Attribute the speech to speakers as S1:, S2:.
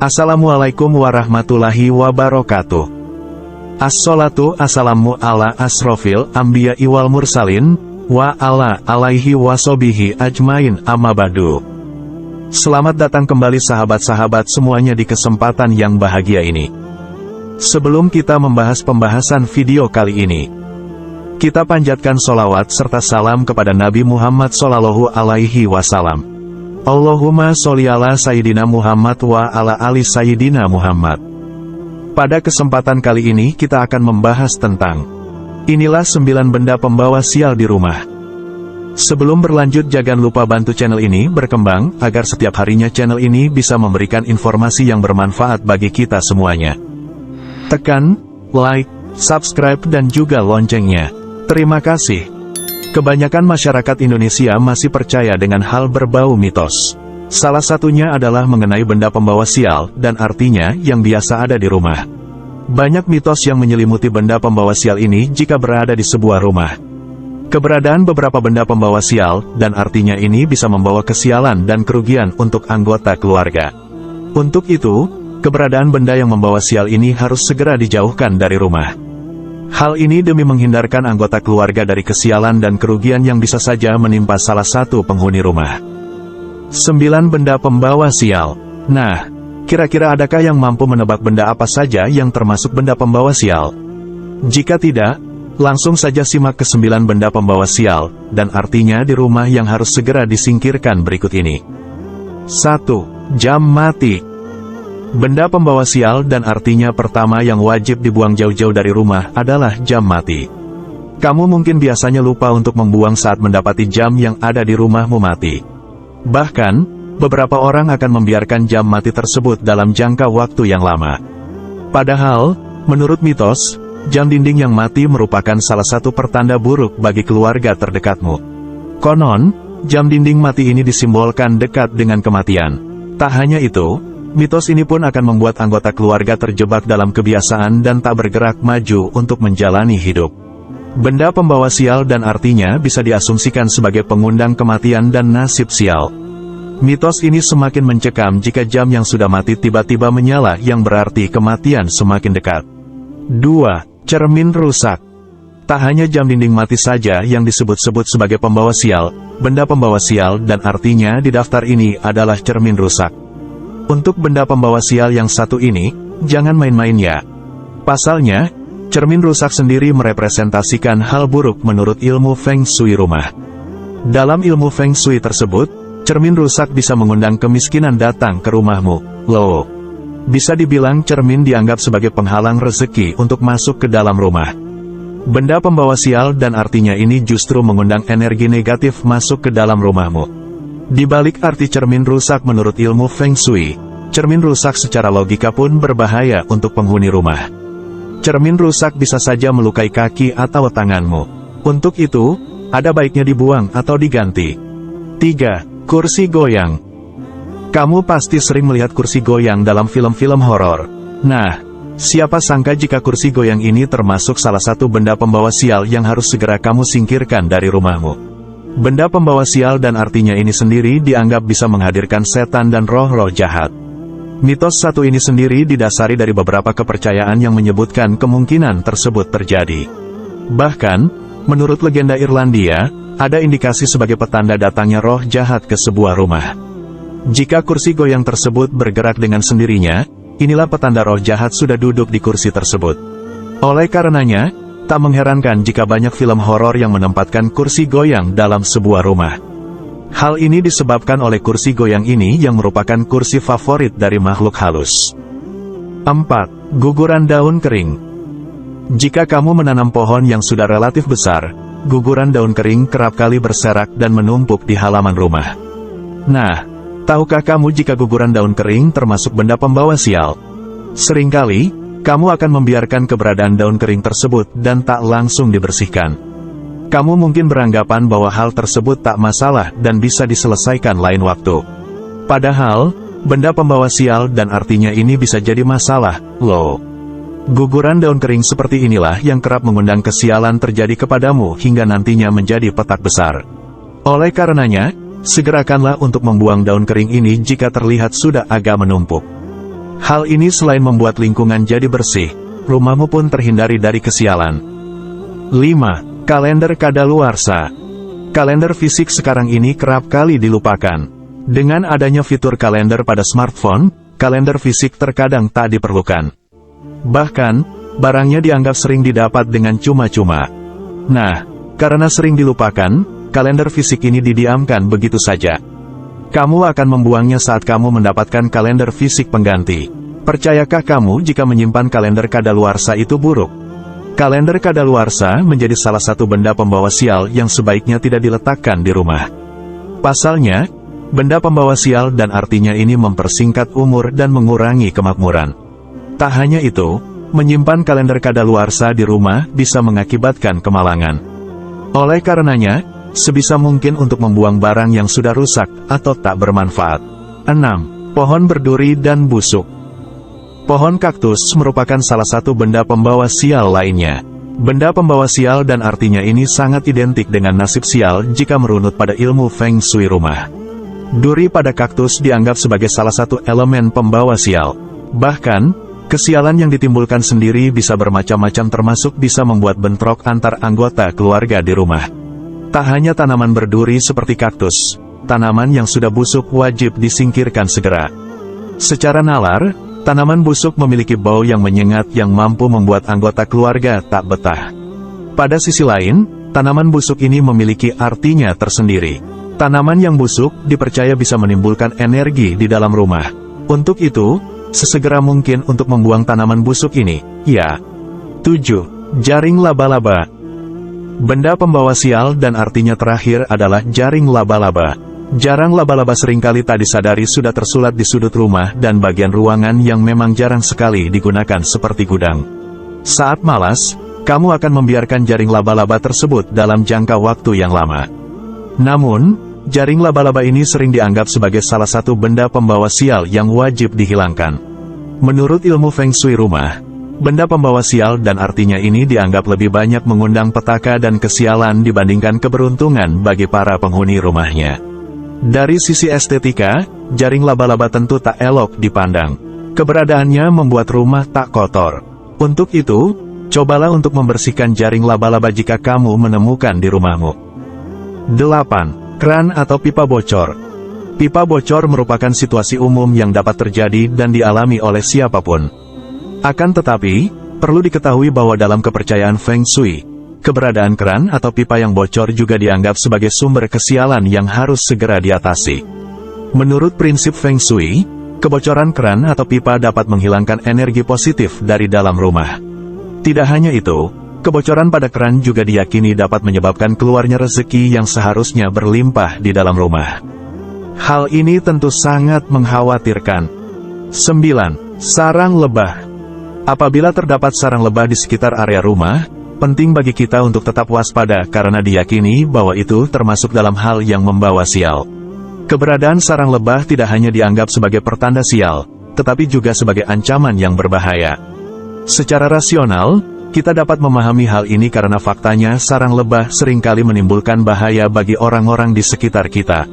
S1: Assalamualaikum warahmatullahi wabarakatuh. As-salatu assalamu ala asrofil anbiya wal mursalin, wa ala alaihi wasobihi ajmain amma ba'du. Selamat datang kembali sahabat-sahabat semuanya di kesempatan yang bahagia ini. Sebelum kita membahas pembahasan video kali ini, kita panjatkan sholawat serta salam kepada Nabi Muhammad Sallallahu Alaihi Wasallam. Allahumma sholli ala Sayyidina Muhammad wa ala ali Sayyidina Muhammad. Pada kesempatan kali ini kita akan membahas tentang inilah 9 benda pembawa sial di rumah. Sebelum berlanjut jangan lupa bantu channel ini berkembang, agar setiap harinya channel ini bisa memberikan informasi yang bermanfaat bagi kita semuanya. Tekan like, subscribe dan juga loncengnya. Terima kasih. Kebanyakan masyarakat Indonesia masih percaya dengan hal berbau mitos. Salah satunya adalah mengenai benda pembawa sial, dan artinya yang biasa ada di rumah. Banyak mitos yang menyelimuti benda pembawa sial ini jika berada di sebuah rumah. Keberadaan beberapa benda pembawa sial, dan artinya ini bisa membawa kesialan dan kerugian untuk anggota keluarga. Untuk itu, keberadaan benda yang membawa sial ini harus segera dijauhkan dari rumah. Hal ini demi menghindarkan anggota keluarga dari kesialan dan kerugian yang bisa saja menimpa salah satu penghuni rumah. 9 benda pembawa sial. Nah, kira-kira adakah yang mampu menebak benda apa saja yang termasuk benda pembawa sial? Jika tidak, langsung saja simak ke-9 benda pembawa sial, dan artinya di rumah yang harus segera disingkirkan berikut ini. 1. Jam mati. Benda pembawa sial dan artinya pertama yang wajib dibuang jauh-jauh dari rumah adalah jam mati. Kamu mungkin biasanya lupa untuk membuang saat mendapati jam yang ada di rumahmu mati. Bahkan, beberapa orang akan membiarkan jam mati tersebut dalam jangka waktu yang lama. Padahal, menurut mitos, jam dinding yang mati merupakan salah satu pertanda buruk bagi keluarga terdekatmu. Konon, jam dinding mati ini disimbolkan dekat dengan kematian. Tak hanya itu, mitos ini pun akan membuat anggota keluarga terjebak dalam kebiasaan dan tak bergerak maju untuk menjalani hidup. Benda pembawa sial dan artinya bisa diasumsikan sebagai pengundang kematian dan nasib sial. Mitos ini semakin mencekam jika jam yang sudah mati tiba-tiba menyala, yang berarti kematian semakin dekat. 2. Cermin rusak. Tak hanya jam dinding mati saja yang disebut-sebut sebagai pembawa sial, benda pembawa sial dan artinya di daftar ini adalah cermin rusak. Untuk benda pembawa sial yang satu ini, jangan main-main ya. Pasalnya, cermin rusak sendiri merepresentasikan hal buruk menurut ilmu Feng Shui rumah. Dalam ilmu Feng Shui tersebut, cermin rusak bisa mengundang kemiskinan datang ke rumahmu. Loh, bisa dibilang cermin dianggap sebagai penghalang rezeki untuk masuk ke dalam rumah. Benda pembawa sial dan artinya ini justru mengundang energi negatif masuk ke dalam rumahmu. Di balik arti cermin rusak menurut ilmu Feng Shui, cermin rusak secara logika pun berbahaya untuk penghuni rumah. Cermin rusak bisa saja melukai kaki atau tanganmu. Untuk itu, ada baiknya dibuang atau diganti. 3. Kursi goyang. Kamu pasti sering melihat kursi goyang dalam film-film horor. Nah, siapa sangka jika kursi goyang ini termasuk salah satu benda pembawa sial yang harus segera kamu singkirkan dari rumahmu. Benda pembawa sial dan artinya ini sendiri dianggap bisa menghadirkan setan dan roh-roh jahat. Mitos satu ini sendiri didasari dari beberapa kepercayaan yang menyebutkan kemungkinan tersebut terjadi. Bahkan, menurut legenda Irlandia, ada indikasi sebagai petanda datangnya roh jahat ke sebuah rumah. Jika kursi goyang tersebut bergerak dengan sendirinya, inilah petanda roh jahat sudah duduk di kursi tersebut. Oleh karenanya, tak mengherankan jika banyak film horor yang menempatkan kursi goyang dalam sebuah rumah. Hal ini disebabkan oleh kursi goyang ini yang merupakan kursi favorit dari makhluk halus. 4. Guguran daun kering. Jika kamu menanam pohon yang sudah relatif besar, guguran daun kering kerap kali berserak dan menumpuk di halaman rumah. Nah, tahukah kamu jika guguran daun kering termasuk benda pembawa sial? Seringkali, kamu akan membiarkan keberadaan daun kering tersebut dan tak langsung dibersihkan. Kamu mungkin beranggapan bahwa hal tersebut tak masalah dan bisa diselesaikan lain waktu. Padahal, benda pembawa sial dan artinya ini bisa jadi masalah, loh. Guguran daun kering seperti inilah yang kerap mengundang kesialan terjadi kepadamu hingga nantinya menjadi petak besar. Oleh karenanya, segerakanlah untuk membuang daun kering ini jika terlihat sudah agak menumpuk. Hal ini selain membuat lingkungan jadi bersih, rumahmu pun terhindari dari kesialan. 5. Kalender kadaluarsa. Kalender fisik sekarang ini kerap kali dilupakan. Dengan adanya fitur kalender pada smartphone, kalender fisik terkadang tak diperlukan. Bahkan, barangnya dianggap sering didapat dengan cuma-cuma. Nah, karena sering dilupakan, kalender fisik ini didiamkan begitu saja. Kamu akan membuangnya saat kamu mendapatkan kalender fisik pengganti. Percayakah kamu jika menyimpan kalender kadaluarsa itu buruk? Kalender kadaluarsa menjadi salah satu benda pembawa sial yang sebaiknya tidak diletakkan di rumah. Pasalnya, benda pembawa sial dan artinya ini mempersingkat umur dan mengurangi kemakmuran. Tak hanya itu, menyimpan kalender kadaluarsa di rumah bisa mengakibatkan kemalangan. Oleh karenanya, sebisa mungkin untuk membuang barang yang sudah rusak atau tak bermanfaat. 6. Pohon berduri dan busuk. Pohon kaktus merupakan salah satu benda pembawa sial lainnya. Benda pembawa sial dan artinya ini sangat identik dengan nasib sial jika merunut pada ilmu Feng Shui rumah. Duri pada kaktus dianggap sebagai salah satu elemen pembawa sial. Bahkan, kesialan yang ditimbulkan sendiri bisa bermacam-macam termasuk bisa membuat bentrok antar anggota keluarga di rumah. Tak hanya tanaman berduri seperti kaktus, tanaman yang sudah busuk wajib disingkirkan segera. Secara nalar, tanaman busuk memiliki bau yang menyengat yang mampu membuat anggota keluarga tak betah. Pada sisi lain, tanaman busuk ini memiliki artinya tersendiri. Tanaman yang busuk dipercaya bisa menimbulkan energi di dalam rumah. Untuk itu, sesegera mungkin untuk membuang tanaman busuk ini, ya. 7. Jaring laba-laba. Benda pembawa sial dan artinya terakhir adalah jaring laba-laba. Jarang laba-laba seringkali tak disadari sudah tersulat di sudut rumah dan bagian ruangan yang memang jarang sekali digunakan seperti gudang. Saat malas, kamu akan membiarkan jaring laba-laba tersebut dalam jangka waktu yang lama. Namun, jaring laba-laba ini sering dianggap sebagai salah satu benda pembawa sial yang wajib dihilangkan. Menurut ilmu Feng Shui rumah, benda pembawa sial dan artinya ini dianggap lebih banyak mengundang petaka dan kesialan dibandingkan keberuntungan bagi para penghuni rumahnya. Dari sisi estetika, jaring laba-laba tentu tak elok dipandang. Keberadaannya membuat rumah tak kotor. Untuk itu, cobalah untuk membersihkan jaring laba-laba jika kamu menemukan di rumahmu. 8. Kran atau pipa bocor. Pipa bocor merupakan situasi umum yang dapat terjadi dan dialami oleh siapapun. Akan tetapi, perlu diketahui bahwa dalam kepercayaan Feng Shui, keberadaan keran atau pipa yang bocor juga dianggap sebagai sumber kesialan yang harus segera diatasi. Menurut prinsip Feng Shui, kebocoran keran atau pipa dapat menghilangkan energi positif dari dalam rumah. Tidak hanya itu, kebocoran pada keran juga diyakini dapat menyebabkan keluarnya rezeki yang seharusnya berlimpah di dalam rumah. Hal ini tentu sangat mengkhawatirkan. 9. Sarang lebah. Apabila terdapat sarang lebah di sekitar area rumah, penting bagi kita untuk tetap waspada karena diyakini bahwa itu termasuk dalam hal yang membawa sial. Keberadaan sarang lebah tidak hanya dianggap sebagai pertanda sial, tetapi juga sebagai ancaman yang berbahaya. Secara rasional, kita dapat memahami hal ini karena faktanya sarang lebah seringkali menimbulkan bahaya bagi orang-orang di sekitar kita.